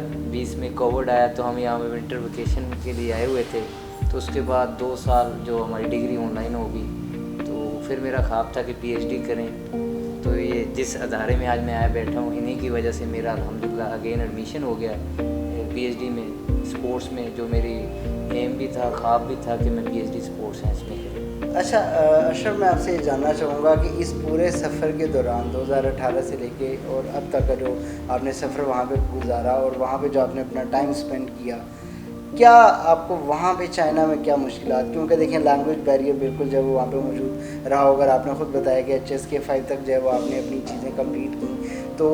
2020 में कोविड आया तो हम यहाँ पे विंटर वेकेशन के लिए आए हुए थे, तो उसके बाद 2 साल जो हमारी डिग्री ऑनलाइन होगी, तो फिर मेरा ख्वाब था कि PhD करें। तो ये जिस अदारे में आज मैं आया बैठा हूँ, इन्हीं की वजह से मेरा अल्हम्दुलिल्लाह अगेन एडमिशन हो गया PhD में, स्पोर्ट्स में, जो मेरी एम भी था, ख्वाब भी था कि मैं PhD स्पोर्ट्स साइंस में करूँ। अच्छा अशरफ, मैं आपसे ये जानना चाहूँगा कि इस पूरे सफ़र के दौरान 2018 से लेके और अब तक का जो आपने सफ़र वहाँ पे गुजारा और वहाँ पे जो आपने अपना टाइम स्पेंड किया, क्या आपको वहाँ पे चाइना में क्या मुश्किलात, क्योंकि देखिए लैंग्वेज बैरियर बिल्कुल जो है वो वहाँ पे मौजूद रहा होगा। आपने ख़ुद बताया कि HSK 5 तक जो है वो आपने अपनी चीज़ें कंप्लीट की, तो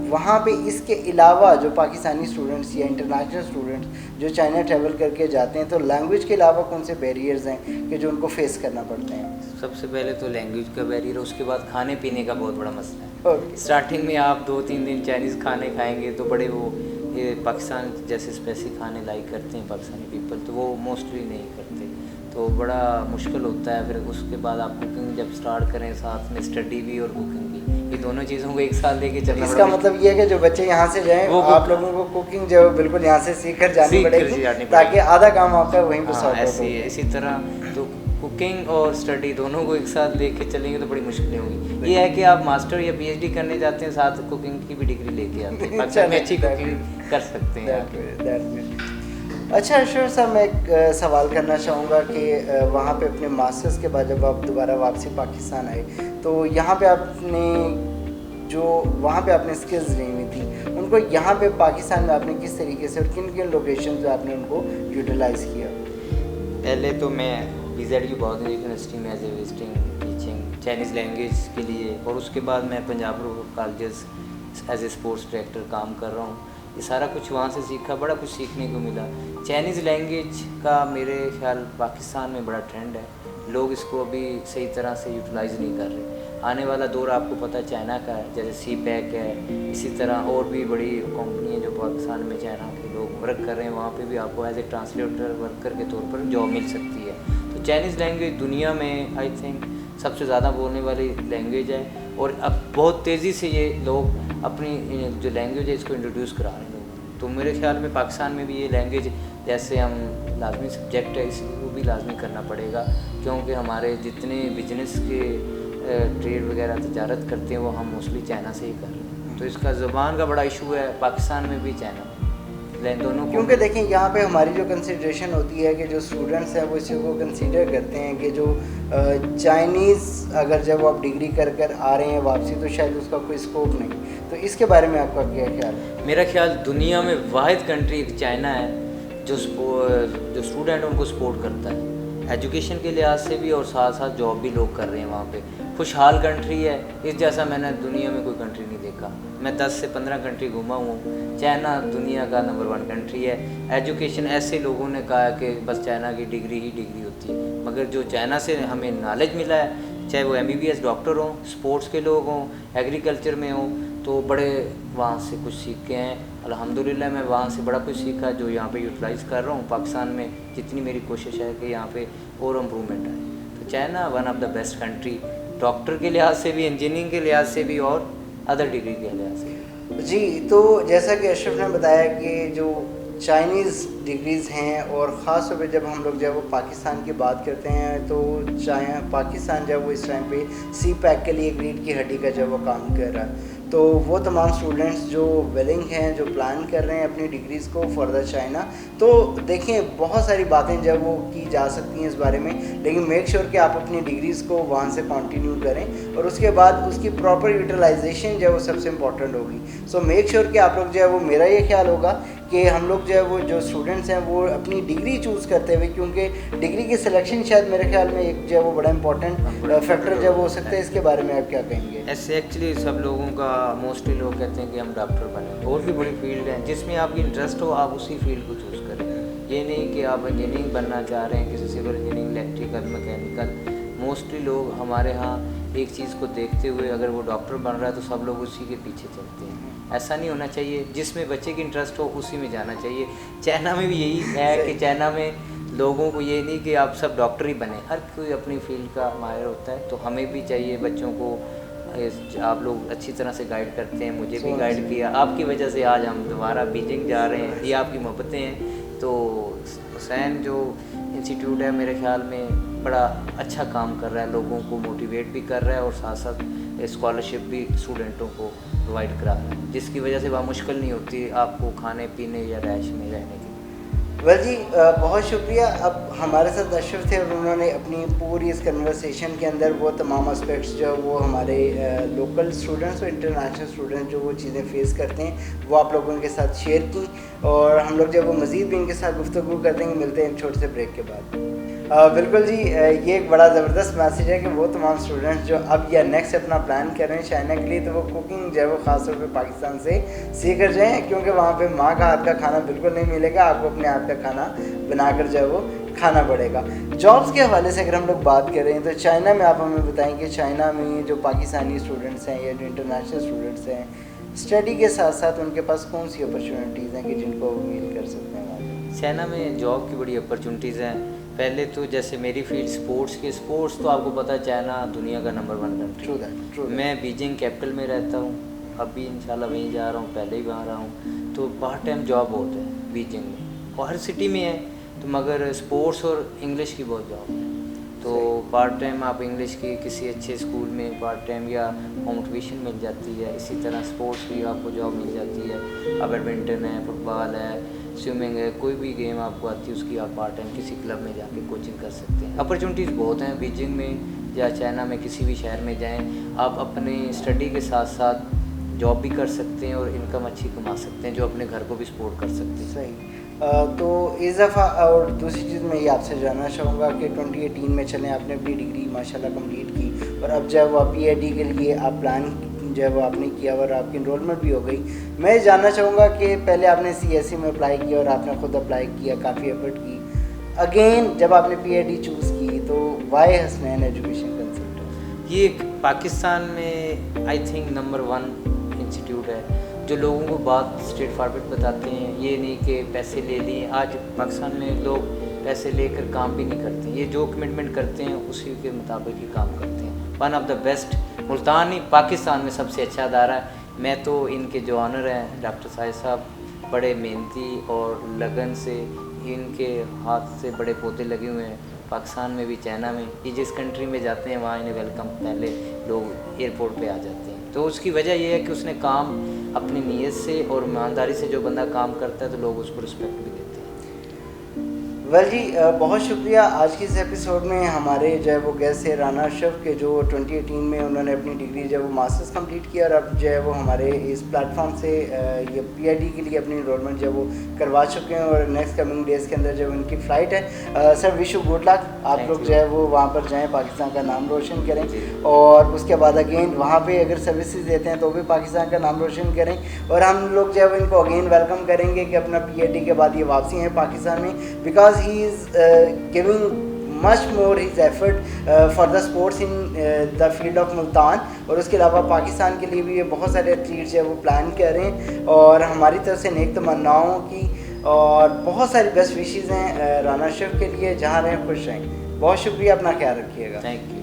वहाँ पे इसके अलावा जो पाकिस्तानी स्टूडेंट्स या इंटरनेशनल स्टूडेंट्स जो चाइना ट्रैवल करके जाते हैं, तो लैंग्वेज के अलावा कौन से बैरियर्स हैं कि जो उनको फेस करना पड़ते हैं? सबसे पहले तो लैंग्वेज का बैरियर है, उसके बाद खाने पीने का बहुत बड़ा मसला है। स्टार्टिंग में आप 2-3 दिन चाइनीज़ खाने खाएंगे तो बड़े वो ये पाकिस्तान जैसे स्पेसिफिक खाने लाइक करते हैं पाकिस्तानी पीपल, तो वो मोस्टली नहीं करते, तो बड़ा मुश्किल होता है। फिर उसके बाद आप कुकिंग जब स्टार्ट करें, साथ में स्टडी भी और कुकिंग भी, ये दोनों चीज़ों को एक साथ लेके चलना। इसका मतलब ये है कि जो बच्चे यहाँ से जाएं, वो आप लोगों को कुकिंग जो है बिल्कुल यहाँ से सीख कर जानी पड़ेगी, ताकि आधा काम आपका वहीं पर सॉर्ट आउट हो। इसी तरह तो कुकिंग और स्टडी दोनों को एक साथ लेके चलेंगे तो बड़ी मुश्किलें होंगी। ये है कि आप मास्टर या PhD करने जाते हैं, साथ कुकिंग की भी डिग्री लेके आते हैं, अच्छा में अच्छी कुकिंग कर सकते हैं। अच्छा अशरफ साहब, मैं एक सवाल करना चाहूँगा कि वहाँ पे अपने मास्टर्स के बाद जब आप दोबारा वापसी पाकिस्तान आए, तो यहाँ पे आपने जो वहाँ पे आपने स्किल्स ली हुई थी, उनको यहाँ पे पाकिस्तान में आपने किस तरीके से और किन किन लोकेशन पे आपने उनको यूटिलाइज़ किया? पहले तो मैं BZU बौद्ध यूनिवर्सिटी में as a visiting teaching Chinese language के लिए, और उसके बाद मैं Punjab colleges as a sports director काम कर रहा हूँ। ये सारा कुछ वहाँ से सीखा, बड़ा कुछ सीखने को मिला। चाइनीज़ लैंग्वेज का मेरे ख्याल पाकिस्तान में बड़ा ट्रेंड है, लोग इसको अभी सही तरह से यूटिलाइज़ नहीं कर रहे। आने वाला दौर आपको पता है चाइना का है, जैसे CPEC है, इसी तरह और भी बड़ी कंपनी है जो पाकिस्तान में चाइना के लोग वर्क कर रहे हैं, वहाँ पे भी आपको एज ए ट्रांसलेटर वर्कर के तौर पर जॉब मिल सकती है। तो चाइनीज़ लैंग्वेज दुनिया में आई थिंक सबसे ज़्यादा बोलने वाली लैंग्वेज है, और अब बहुत तेज़ी से ये लोग अपनी जो लैंग्वेज है इसको इंट्रोड्यूस करा रहे हैं लोग। तो मेरे ख्याल में पाकिस्तान में भी ये लैंग्वेज जैसे हम लाजमी सब्जेक्ट है, इसको भी लाजमी करना पड़ेगा, क्योंकि हमारे जितने बिजनेस के ट्रेड वगैरह तजारत करते हैं वो हम मोस्टली चाइना से ही कर रहे हैं। तो इसका ज़बान का बड़ा इशू है पाकिस्तान में भी, चाइना में, दोनों। क्योंकि देखें यहाँ पे हमारी जो कंसिड्रेशन होती है कि जो स्टूडेंट्स हैं वो इसी को कंसीडर करते हैं कि जो चाइनीज़ अगर जब आप डिग्री कर आ रहे हैं वापसी, तो शायद उसका कोई स्कोप नहीं। तो इसके बारे में आपका क्या ख्याल है? मेरा ख्याल दुनिया में वाहिद कंट्री एक चाइना है जो स्टूडेंट है उनको सपोर्ट करता है, एजुकेशन के लिहाज से भी, और साथ साथ जॉब भी लोग कर रहे हैं वहाँ पे। खुशहाल कंट्री है, इस जैसा मैंने दुनिया में कोई कंट्री नहीं देखा। मैं 10 से 15 कंट्री घूमा हूँ, चाइना दुनिया का नंबर 1 कंट्री है। एजुकेशन ऐसे लोगों ने कहा कि बस चाइना की डिग्री ही डिग्री होती है, मगर जो चाइना से हमें नॉलेज मिला है, चाहे वो MBBS डॉक्टर हों, स्पोर्ट्स के लोग हों, एग्रीकल्चर में हों, तो बड़े वहाँ से कुछ सीख के हैं। अल्हम्दुलिल्लाह मैं वहाँ से बड़ा कुछ सीखा जो यहाँ पे यूटिलाइज़ कर रहा हूँ। पाकिस्तान में जितनी मेरी कोशिश है कि यहाँ पे और इम्प्रूवमेंट आए। तो China one of the best country, doctor के लिहाज से भी, इंजीनियरिंग के लिहाज से भी, और अदर डिग्री के लिहाज से भी। जी, तो जैसा कि अशरफ ने बताया कि जो चाइनीज़ डिग्रीज़ हैं, और ख़ास तौर पे जब हम लोग जब वो पाकिस्तान की बात करते हैं, तो पाकिस्तान जब वो इस टाइम पे CPEC के लिए एक रीढ़ की हड्डी का जब वो काम कर रहा है, तो वो तमाम स्टूडेंट्स जो विलिंग हैं, जो प्लान कर रहे हैं अपनी डिग्रीज़ को फर्दर चाइना, तो देखें बहुत सारी बातें जब वो की जा सकती हैं इस बारे में, लेकिन मेक श्योर कि आप अपनी डिग्रीज़ को वहाँ से कंटिन्यू करें, और उसके बाद उसकी प्रॉपर यूटिलाइजेशन जो है वो सबसे इम्पॉर्टेंट होगी। सो मेक श्योर कि आप लोग जो है वो, मेरा ये ख्याल होगा कि हम लोग जो है वो जो स्टूडेंट्स हैं वो अपनी डिग्री चूज़ करते हुए, क्योंकि डिग्री की सिलेक्शन शायद मेरे ख्याल में एक जो है वो बड़ा इंपॉर्टेंट फैक्टर जो हो सकता है। इसके बारे में आप क्या कहेंगे? ऐसे एक्चुअली सब लोगों का मोस्टली लोग कहते हैं कि हम डॉक्टर बने, और भी बड़ी फील्ड है जिसमें आपकी इंटरेस्ट हो, आप उसी फील्ड को चूज़ करें। ये नहीं कि आप इंजीनियरिंग बनना चाह रहे हैं, किसी civil engineering, electrical, mechanical. Mostly लोग हमारे यहाँ एक चीज़ को देखते हुए, अगर वो डॉक्टर बन रहा है तो सब लोग उसी के पीछे चलते हैं। ऐसा नहीं होना चाहिए, जिसमें बच्चे की इंटरेस्ट हो उसी में जाना चाहिए। चाइना में भी यही है कि चाइना में लोगों को ये नहीं कि आप सब डॉक्टर ही बने, हर कोई अपनी फील्ड का माहिर होता है। तो हमें भी चाहिए बच्चों को آپ لوگ اچھی طرح سے گائیڈ کرتے ہیں, مجھے بھی گائیڈ کیا, آپ کی وجہ سے آج ہم دوبارہ بیجنگ جا رہے ہیں, یہ آپ کی محبتیں ہیں. تو حسین جو انسٹیٹیوٹ ہے میرے خیال میں بڑا اچھا کام کر رہا ہے, لوگوں کو موٹیویٹ بھی کر رہا ہے اور ساتھ ساتھ اسکالرشپ بھی اسٹوڈنٹوں کو پرووائڈ کرا رہا ہے, جس کی وجہ سے بہت مشکل نہیں ہوتی آپ کو کھانے پینے یا رہائش میں رہنے کی. ویل جی بہت شکریہ. اب ہمارے ساتھ اشرف تھے اور انہوں نے اپنی پوری اس کنورسیشن کے اندر وہ تمام اسپیکٹس جو وہ ہمارے لوکل اسٹوڈنٹس اور انٹرنیشنل اسٹوڈنٹس جو وہ چیزیں فیس کرتے ہیں وہ آپ لوگوں کے ساتھ شیئر کی, اور ہم لوگ جب وہ مزید بھی ان کے ساتھ گفتگو کرتے ہیں. ملتے ہیں ایک چھوٹے سے بریک کے بعد. بالکل جی, یہ ایک بڑا زبردست میسیج ہے کہ وہ تمام اسٹوڈنٹس جو اب یا نیکسٹ اپنا پلان کر رہے ہیں چائنا کے لیے, تو وہ کوکنگ جو ہے وہ خاص طور پہ پاکستان سے سیکھ کر جائیں, کیونکہ وہاں پہ ماں کا ہاتھ کا کھانا بالکل نہیں ملے گا, آپ کو اپنے ہاتھ کا کھانا بنا کر جو ہے وہ کھانا پڑے گا. جابس کے حوالے سے اگر ہم لوگ بات کریں تو چائنا میں آپ ہمیں بتائیں کہ چائنا میں جو پاکستانی اسٹوڈنٹس ہیں یا جو انٹرنیشنل اسٹوڈنٹس ہیں اسٹڈی کے ساتھ ساتھ ان کے پاس کون سی اپرچونیٹیز ہیں کہ جن کو اویل کر سکتے ہیں وہاں پہ؟ چائنا میں جاب کی بڑی اپرچونیٹیز ہیں. پہلے تو جیسے میری فیلڈ اسپورٹس تو آپ کو پتہ ہے چائنا دنیا کا نمبر 1 کنٹری. میں بیجنگ کیپٹل میں رہتا ہوں, اب بھی انشاءاللہ وہیں جا رہا ہوں, پہلے ہی وہاں رہا ہوں. تو پارٹ ٹائم جاب بہت ہے بیجنگ میں, اور ہر سٹی میں ہے, تو مگر اسپورٹس اور انگلش کی بہت جاب ہے. تو پارٹ ٹائم آپ انگلش کی کسی اچھے اسکول میں پارٹ ٹائم یا ہوم ٹیوشن مل جاتی ہے. اسی طرح اسپورٹس کی آپ کو جاب مل جاتی ہے, اب بیڈمنٹن ہے, فٹ بال ہے, سوئمنگ ہے, کوئی بھی گیم آپ کو آتی ہے اس کی آپ پارٹ ٹائم کسی کلب میں جا کے کوچنگ کر سکتے ہیں. اپرچونیٹیز بہت ہیں بیجنگ میں یا چائنا میں, کسی بھی شہر میں جائیں آپ اپنے اسٹڈی کے ساتھ ساتھ جاب بھی کر سکتے ہیں اور انکم اچھی کما سکتے ہیں جو اپنے گھر کو بھی سپورٹ کر سکتے ہیں. صحیح. تو اس دفعہ اور دوسری چیز میں یہ آپ سے جاننا چاہوں گا کہ 2018 میں چلیں آپ نے اپنی ڈگری ماشاءاللہ کمپلیٹ کی, اور اب جب آپ پی ایچ ڈی کے لیے آپ پلان جب آپ نے کیا اور آپ کی انرولمنٹ بھی ہو گئی, میں جاننا چاہوں گا کہ پہلے آپ نے سی ایس سی میں اپلائی کیا اور آپ نے خود اپلائی کیا, کافی ایفرٹ کی, اگین جب آپ نے پی ایچ ڈی چوز کی تو وائی حسنین ایجوکیشن کنسلٹنٹ؟ یہ ایک پاکستان میں آئی تھنک نمبر 1 انسٹیٹیوٹ ہے جو لوگوں کو بات اسٹریٹ فارورڈ بتاتے ہیں. یہ نہیں کہ پیسے لے لیے, آج پاکستان میں لوگ پیسے لے کر کام بھی نہیں کرتے, یہ جو کمٹمنٹ کرتے ہیں اسی کے مطابق ہی کام کرتے ہیں. One of the best Multan ہی پاکستان میں سب سے اچھا ادارہ ہے. میں تو ان کے جو آنر ہیں ڈاکٹر صاحب صاحب بڑے محنتی اور لگن سے, ان کے ہاتھ سے بڑے پودے لگے ہوئے ہیں پاکستان میں بھی چائنا میں. یہ جس کنٹری میں جاتے ہیں وہاں انہیں ویلکم پہلے لوگ ایئرپورٹ پہ آ جاتے ہیں. تو اس کی وجہ یہ ہے کہ اس نے کام اپنی نیت سے اور ایمانداری سے جو بندہ کام کرتا ہے تو لوگ اس کو رسپیکٹ بھی دیتے ہیں. ویل جی بہت شکریہ. آج کی اس ایپیسوڈ میں ہمارے جو ہے وہ گیسٹ ہے رانا اشرف کے, جو 2018 میں انہوں نے اپنی ڈگری جو ہے وہ ماسٹرز کمپلیٹ کیا, اور اب جو ہے وہ ہمارے اس پلیٹ فارم سے یہ پی ایچ ڈی کے لیے اپنی انرولمنٹ جو ہے وہ کروا چکے ہیں, اور نیکسٹ کمنگ ڈیز کے اندر جو ان کی فلائٹ ہے. سر وش یو گڈ لک, آپ لوگ جو ہے وہ وہاں پر جائیں, پاکستان کا نام روشن کریں, اور اس کے بعد اگین وہاں پہ اگر سروسز دیتے ہیں تو بھی پاکستان کا نام روشن کریں, اور ہم لوگ جو ہے وہ ان کو اگین ویلکم کریں گے کہ اپنا پی ایچ ڈی کے بعد یہ واپسی ہیں پاکستان میں, because he is giving much more his effort for the sports in the field of Multan. اور اس کے علاوہ پاکستان کے لیے بھی یہ بہت سارے ایتھلیٹس جو ہے وہ پلان کر رہے ہیں, اور ہماری طرف سے نیک تمناؤں کی اور بہت ساری بیسٹ وشیز ہیں رانا اشرف کے لیے. جہاں رہیں خوش رہیں. بہت شکریہ, اپنا خیال رکھیے گا. Thank you.